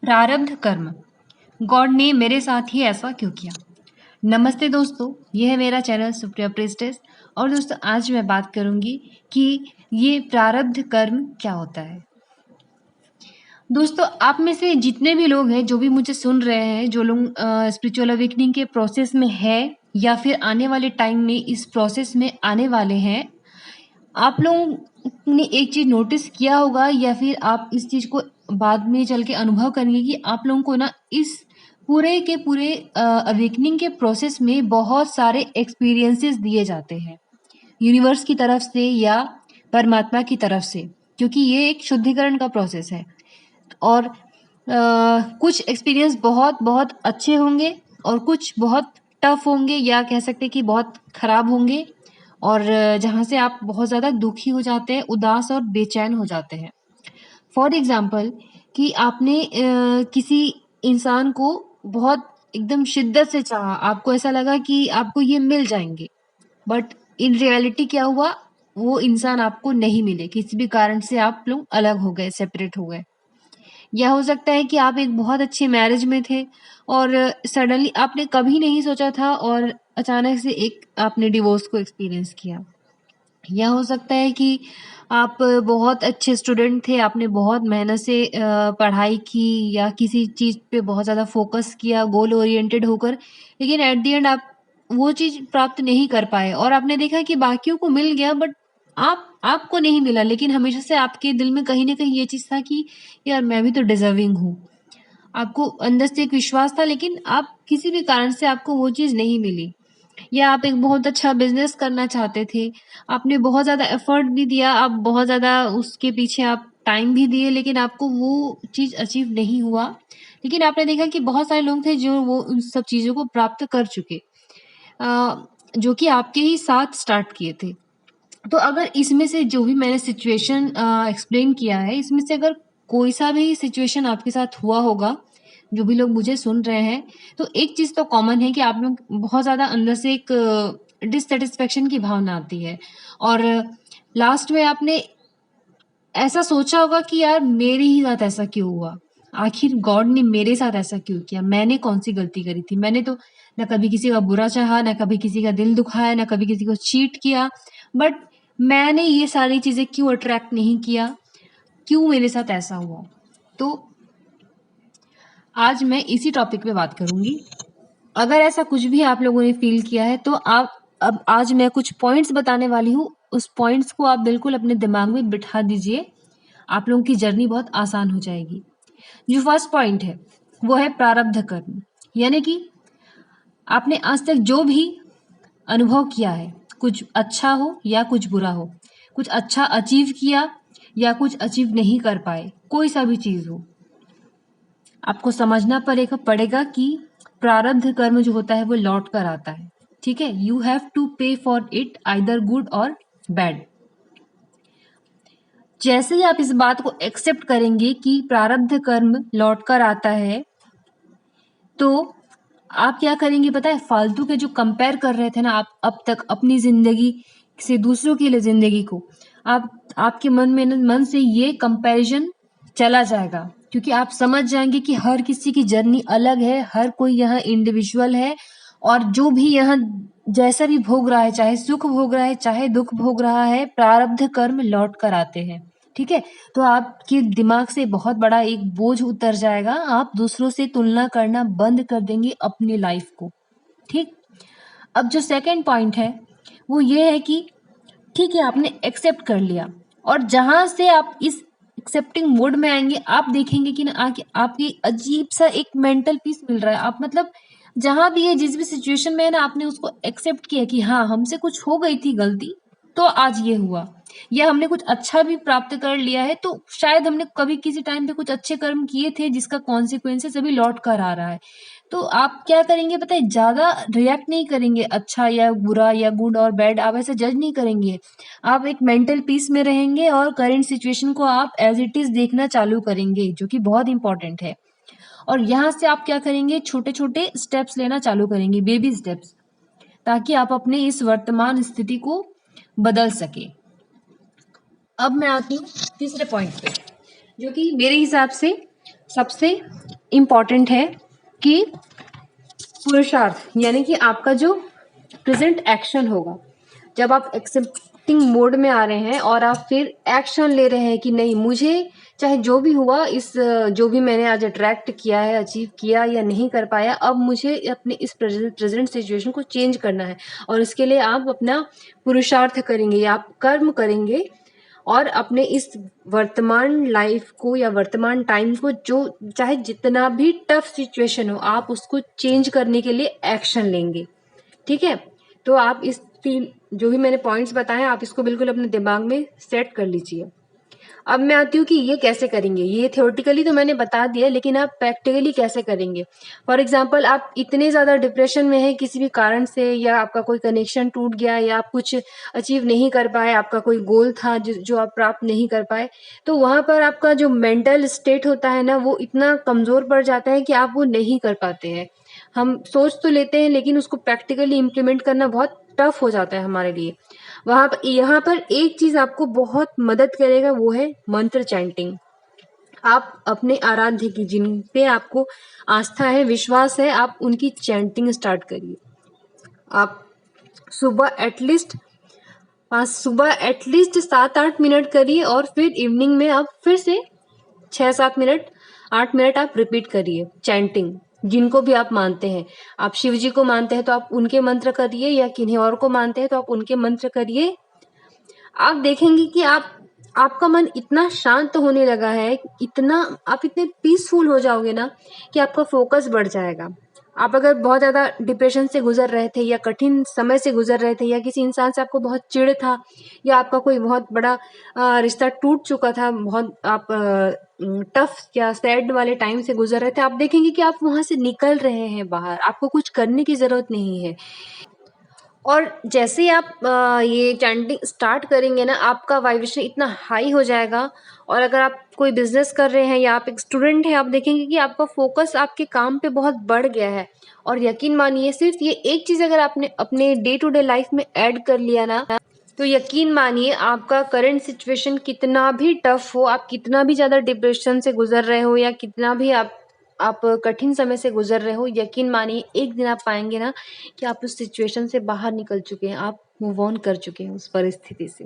प्रारब्ध कर्म, गॉड ने मेरे साथ ही ऐसा क्यों किया। नमस्ते दोस्तों, यह है मेरा चैनल सुप्रिया प्रिस्टेस। और दोस्तों, आज मैं बात करूंगी कि ये प्रारब्ध कर्म क्या होता है। दोस्तों, आप में से जितने भी लोग हैं, जो भी मुझे सुन रहे हैं, जो लोग स्पिरिचुअल अवेकनिंग के प्रोसेस में है या फिर आने वाले टाइम में इस प्रोसेस में आने वाले हैं, आप लोगों ने एक चीज़ नोटिस किया होगा या फिर आप इस चीज़ को बाद में चल के अनुभव करेंगे कि आप लोगों को ना इस पूरे के पूरे अवेकनिंग के प्रोसेस में बहुत सारे एक्सपीरियंसेस दिए जाते हैं यूनिवर्स की तरफ से या परमात्मा की तरफ से, क्योंकि ये एक शुद्धिकरण का प्रोसेस है। और कुछ एक्सपीरियंस बहुत बहुत अच्छे होंगे और कुछ बहुत टफ होंगे या कह सकते हैं कि बहुत खराब होंगे, और जहाँ से आप बहुत ज़्यादा दुखी हो जाते हैं, उदास और बेचैन हो जाते हैं। फॉर एग्ज़ाम्पल कि आपने किसी इंसान को बहुत एकदम शिद्दत से चाहा, आपको ऐसा लगा कि आपको ये मिल जाएंगे, बट इन रियलिटी क्या हुआ, वो इंसान आपको नहीं मिले, किसी भी कारण से आप लोग अलग हो गए, सेपरेट हो गए। या हो सकता है कि आप एक बहुत अच्छे मैरिज में थे और सडनली आपने कभी नहीं सोचा था और अचानक से एक आपने डिवोर्स को एक्सपीरियंस किया। या हो सकता है कि आप बहुत अच्छे स्टूडेंट थे, आपने बहुत मेहनत से पढ़ाई की या किसी चीज़ पे बहुत ज़्यादा फोकस किया गोल ओरिएंटेड होकर, लेकिन एट द एंड आप वो चीज़ प्राप्त नहीं कर पाए और आपने देखा कि बाकियों को मिल गया, बट आपको नहीं मिला। लेकिन हमेशा से आपके दिल में कहीं ना कहीं ये चीज़ था कि यार मैं भी तो डिजर्विंग हूँ। आपको अंदर से एक विश्वास था, लेकिन आप किसी भी कारण से आपको वो चीज़ नहीं मिली। या आप एक बहुत अच्छा बिजनेस करना चाहते थे, आपने बहुत ज़्यादा एफर्ट भी दिया, आप बहुत ज़्यादा उसके पीछे आप टाइम भी दिए, लेकिन आपको वो चीज़ अचीव नहीं हुआ। लेकिन आपने देखा कि बहुत सारे लोग थे जो वो उन सब चीज़ों को प्राप्त कर चुके, जो कि आपके ही साथ स्टार्ट किए थे। तो अगर इसमें से जो भी मैंने सिचुएशन एक्सप्लेन किया है, इसमें से अगर कोई सा भी सिचुएशन आपके साथ हुआ होगा, जो भी लोग मुझे सुन रहे हैं, तो एक चीज़ तो कॉमन है कि आप लोग बहुत ज़्यादा अंदर से एक डिससैटिस्फैक्शन की भावना आती है और लास्ट में आपने ऐसा सोचा होगा कि यार मेरे ही साथ ऐसा क्यों हुआ? आखिर गॉड ने मेरे साथ ऐसा क्यों किया? मैंने कौन-सी गलती करी थी? मैंने तो ना कभी किसी का बुरा चाहा, ना कभी किसी का दिल दुखाया, ना कभी किसी को चीट किया, बट मैंने ये सारी चीज़ें क्यों अट्रैक्ट नहीं किया? क्यों मेरे साथ ऐसा हुआ? तो आज मैं इसी टॉपिक पे बात करूँगी। अगर ऐसा कुछ भी आप लोगों ने फ़ील किया है, तो आप अब आज मैं कुछ पॉइंट्स बताने वाली हूँ, उस पॉइंट्स को आप बिल्कुल अपने दिमाग में बिठा दीजिए। आप लोगों की जर्नी बहुत आसान हो जाएगी। जो फर्स्ट पॉइंट है, वो है प्रारब्ध कर्म। यानी कि आपने आज तक जो भी अनुभव किया है, कुछ अच्छा हो या कुछ बुरा हो, कुछ अच्छा अचीव किया या कुछ अचीव नहीं कर पाए, कोई सा भी चीज़ हो, आपको समझना पड़ेगा कि प्रारब्ध कर्म जो होता है वो लौट कर आता है। ठीक है, यू हैव टू पे फॉर इट, आइदर गुड और बैड। जैसे ही आप इस बात को एक्सेप्ट करेंगे कि प्रारब्ध कर्म लौट कर आता है, तो आप क्या करेंगे पता है? फालतू के जो कंपेयर कर रहे थे ना आप अब तक अपनी जिंदगी से दूसरों की जिंदगी को, आपके मन से ये कंपैरिजन चला जाएगा, क्योंकि आप समझ जाएंगे कि हर किसी की जर्नी अलग है, हर कोई यहाँ इंडिविजुअल है, और जो भी यहाँ जैसा भी भोग रहा है, चाहे सुख भोग रहा है चाहे दुख भोग रहा है, प्रारब्ध कर्म लौट कर आते हैं। ठीक है, तो आपके दिमाग से बहुत बड़ा एक बोझ उतर जाएगा, आप दूसरों से तुलना करना बंद कर देंगे अपनी लाइफ को। ठीक, अब जो सेकंड पॉइंट है वो ये है कि ठीक है, आपने एक्सेप्ट कर लिया, और जहां से आप इस एक्सेप्टिंग मोड में आएंगे, आप देखेंगे कि ना आके आपकी अजीब सा एक मेंटल पीस मिल रहा है। आप मतलब जहां भी है, जिस भी सिचुएशन में है ना, आपने उसको एक्सेप्ट किया कि हाँ, हमसे कुछ हो गई थी गलती, तो आज ये हुआ। या हमने कुछ अच्छा भी प्राप्त कर लिया है, तो शायद हमने कभी किसी टाइम पे कुछ अच्छे कर्म किए थे जिसका कॉन्सिक्वेंसेस अभी लौट कर आ रहा है। तो आप क्या करेंगे पता है? ज़्यादा रिएक्ट नहीं करेंगे, अच्छा या बुरा या गुड और बैड, आप ऐसे जज नहीं करेंगे। आप एक मेंटल पीस में रहेंगे और करंट सिचुएशन को आप एज इट इज़ देखना चालू करेंगे, जो कि बहुत इंपॉर्टेंट है। और यहाँ से आप क्या करेंगे? छोटे-छोटे स्टेप्स लेना चालू करेंगे, बेबी स्टेप्स, ताकि आप अपने इस वर्तमान स्थिति को बदल सकें। अब मैं आती हूँ तीसरे पॉइंट पे, जो कि मेरे हिसाब से सबसे इम्पॉर्टेंट है कि पुरुषार्थ यानी कि आपका जो प्रेजेंट एक्शन होगा, जब आप एक्सेप्टिंग मोड में आ रहे हैं और आप फिर एक्शन ले रहे हैं कि नहीं, मुझे चाहे जो भी हुआ, जो भी मैंने आज अट्रैक्ट किया है, अचीव किया या नहीं कर पाया, अब मुझे अपने इस प्रेजेंट सिचुएशन को चेंज करना है और इसके लिए आप अपना पुरुषार्थ करेंगे या आप कर्म करेंगे और अपने इस वर्तमान लाइफ को या वर्तमान टाइम को, जो चाहे जितना भी टफ सिचुएशन हो, आप उसको चेंज करने के लिए एक्शन लेंगे। ठीक है, तो आप इस तीन जो भी मैंने पॉइंट्स बताए आप इसको बिल्कुल अपने दिमाग में सेट कर लीजिए। अब मैं आती हूँ कि ये कैसे करेंगे। ये थ्योरेटिकली तो मैंने बता दिया, लेकिन आप प्रैक्टिकली कैसे करेंगे। फॉर एग्जाम्पल, आप इतने ज़्यादा डिप्रेशन में हैं किसी भी कारण से, या आपका कोई कनेक्शन टूट गया, या आप कुछ अचीव नहीं कर पाए, आपका कोई गोल था जो आप प्राप्त नहीं कर पाए, तो वहाँ पर आपका जो मेंटल स्टेट होता है ना, वो इतना कमज़ोर पड़ जाता है कि आप वो नहीं कर पाते हैं। हम सोच तो लेते हैं, लेकिन उसको प्रैक्टिकली इम्प्लीमेंट करना बहुत टफ हो जाता है हमारे लिए। यहाँ पर एक चीज आपको बहुत मदद करेगा, वो है मंत्र चैंटिंग। आप अपने आराध्य की, जिन पे आपको आस्था है, विश्वास है, आप उनकी चैंटिंग स्टार्ट करिए। आप सुबह एटलीस्ट सुबह एटलीस्ट 7-8 मिनट करिए और फिर इवनिंग में आप फिर से 6-7 मिनट, 8 मिनट आप रिपीट करिए चैंटिंग। जिनको भी आप मानते हैं, आप शिव जी को मानते हैं तो आप उनके मंत्र करिए, या किन्हीं और को मानते हैं तो आप उनके मंत्र करिए। आप देखेंगे कि आपका मन इतना शांत होने लगा है, इतना आप इतने पीसफुल हो जाओगे ना कि आपका फोकस बढ़ जाएगा। आप अगर बहुत ज़्यादा डिप्रेशन से गुजर रहे थे, या कठिन समय से गुजर रहे थे, या किसी इंसान से आपको बहुत चिढ़ था, या आपका कोई बहुत बड़ा रिश्ता टूट चुका था, बहुत आप टफ या सैड वाले टाइम से गुजर रहे थे, आप देखेंगे कि आप वहाँ से निकल रहे हैं बाहर, आपको कुछ करने की ज़रूरत नहीं है। और जैसे ही आप ये चैंटिंग स्टार्ट करेंगे ना, आपका वाइब्रेशन इतना हाई हो जाएगा। और अगर आप कोई बिजनेस कर रहे हैं या आप एक स्टूडेंट हैं, आप देखेंगे कि आपका फोकस आपके काम पे बहुत बढ़ गया है। और यकीन मानिए, सिर्फ ये एक चीज़ अगर आपने अपने डे टू डे लाइफ में ऐड कर लिया ना, तो यकीन मानिए आपका करंट सिचुएशन कितना भी टफ हो, आप कितना भी ज़्यादा डिप्रेशन से गुजर रहे हो, या कितना भी आप कठिन समय से गुजर रहे हो, यकीन मानिए एक दिन आप पाएंगे ना कि आप उस सिचुएशन से बाहर निकल चुके हैं, आप मूव ऑन कर चुके हैं उस परिस्थिति से।